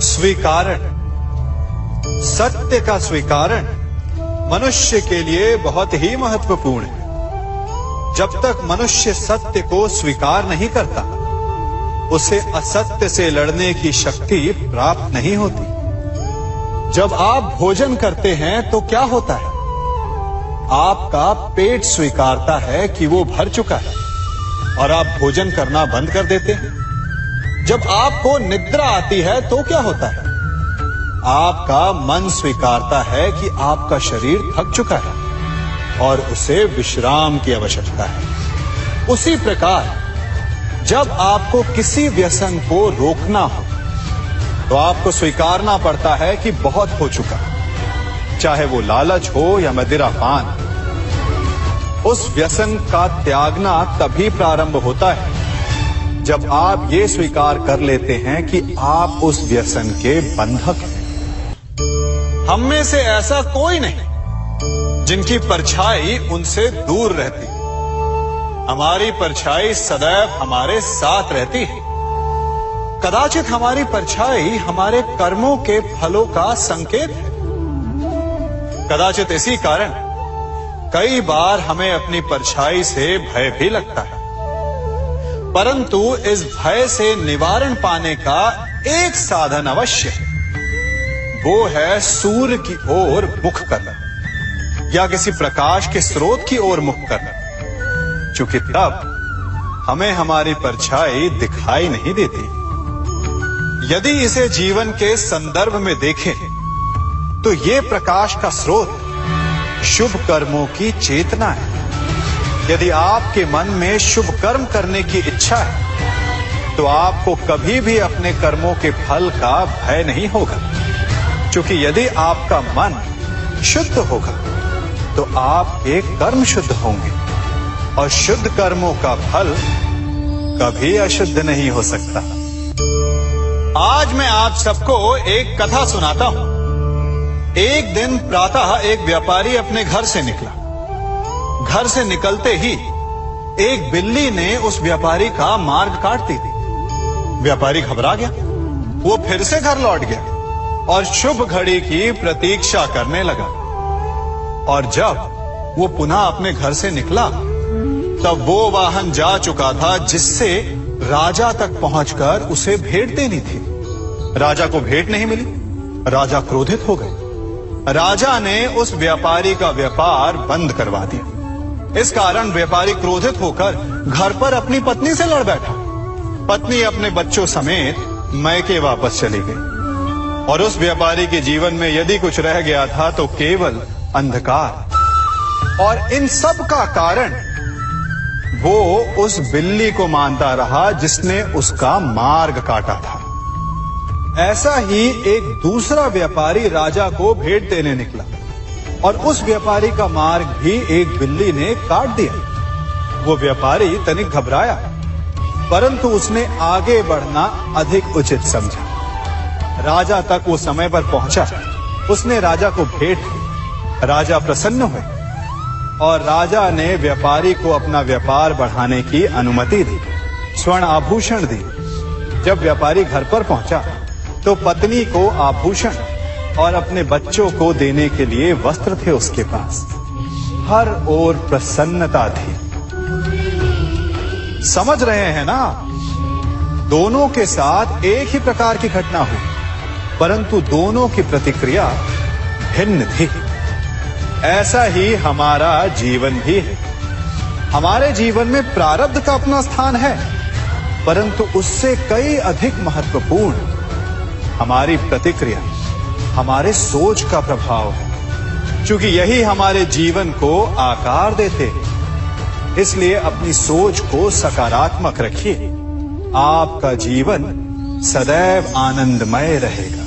स्वीकारण, सत्य का स्वीकारण मनुष्य के लिए बहुत ही महत्वपूर्ण है। जब तक मनुष्य सत्य को स्वीकार नहीं करता, उसे असत्य से लड़ने की शक्ति प्राप्त नहीं होती। जब आप भोजन करते हैं तो क्या होता है? आपका पेट स्वीकारता है कि वो भर चुका है और आप भोजन करना बंद कर देते हैं। जब आपको निद्रा आती है तो क्या होता है? आपका मन स्वीकारता है कि आपका शरीर थक चुका है और उसे विश्राम की आवश्यकता है। उसी प्रकार जब आपको किसी व्यसन को रोकना हो तो आपको स्वीकारना पड़ता है कि बहुत हो चुका, चाहे वो लालच हो या मदिरापान। उस व्यसन का त्यागना तभी प्रारंभ होता है जब आप ये स्वीकार कर लेते हैं कि आप उस व्यसन के बंधक हैं। हम में से ऐसा कोई नहीं जिनकी परछाई उनसे दूर रहती। हमारी परछाई सदैव हमारे साथ रहती है। कदाचित हमारी परछाई हमारे कर्मों के फलों का संकेत है। कदाचित इसी कारण कई बार हमें अपनी परछाई से भय भी लगता है, परंतु इस भय से निवारण पाने का एक साधन अवश्य है। वो है सूर्य की ओर मुख करना या किसी प्रकाश के स्रोत की ओर मुख करना, क्योंकि तब हमें हमारी परछाई दिखाई नहीं देती। यदि इसे जीवन के संदर्भ में देखें तो ये प्रकाश का स्रोत शुभ कर्मों की चेतना है। यदि आपके मन में शुभ कर्म करने की इच्छा है तो आपको कभी भी अपने कर्मों के फल का भय नहीं होगा, क्योंकि यदि आपका मन शुद्ध होगा तो आपके कर्म शुद्ध होंगे और शुद्ध कर्मों का फल कभी अशुद्ध नहीं हो सकता। आज मैं आप सबको एक कथा सुनाता हूं। एक दिन प्रातः एक व्यापारी अपने घर से निकला। घर से निकलते ही एक बिल्ली ने उस व्यापारी का मार्ग काट दी। व्यापारी घबरा गया। वो फिर से घर लौट गया और शुभ घड़ी की प्रतीक्षा करने लगा। और जब वो पुनः अपने घर से निकला तब वो वाहन जा चुका था जिससे राजा तक पहुंचकर उसे भेंट देनी थी। राजा को भेंट नहीं मिली। राजा क्रोधित हो गए। राजा ने उस व्यापारी का व्यापार बंद करवा दिया। इस कारण व्यापारी क्रोधित होकर घर पर अपनी पत्नी से लड़ बैठा। पत्नी अपने बच्चों समेत मैके वापस चली गई और उस व्यापारी के जीवन में यदि कुछ रह गया था तो केवल अंधकार। और इन सब का कारण वो उस बिल्ली को मानता रहा जिसने उसका मार्ग काटा था। ऐसा ही एक दूसरा व्यापारी राजा को भेंट देने निकला और उस व्यापारी का मार्ग भी एक बिल्ली ने काट दिया। वो व्यापारी तनिक घबराया, परंतु उसने आगे बढ़ना अधिक उचित समझा। राजा तक वो समय पर पहुंचा। उसने राजा को भेंट दी। राजा प्रसन्न हुए और राजा ने व्यापारी को अपना व्यापार बढ़ाने की अनुमति दी, स्वर्ण आभूषण दी। जब व्यापारी घर पर पहुंचा तो पत्नी को आभूषण और अपने बच्चों को देने के लिए वस्त्र थे उसके पास। हर ओर प्रसन्नता थी। समझ रहे हैं ना? दोनों के साथ एक ही प्रकार की घटना हुई, परंतु दोनों की प्रतिक्रिया भिन्न थी। ऐसा ही हमारा जीवन भी है। हमारे जीवन में प्रारब्ध का अपना स्थान है, परंतु उससे कई अधिक महत्वपूर्ण हमारी प्रतिक्रिया, हमारे सोच का प्रभाव है, क्योंकि यही हमारे जीवन को आकार देते हैं। इसलिए अपनी सोच को सकारात्मक रखिए। आपका जीवन सदैव आनंदमय रहेगा।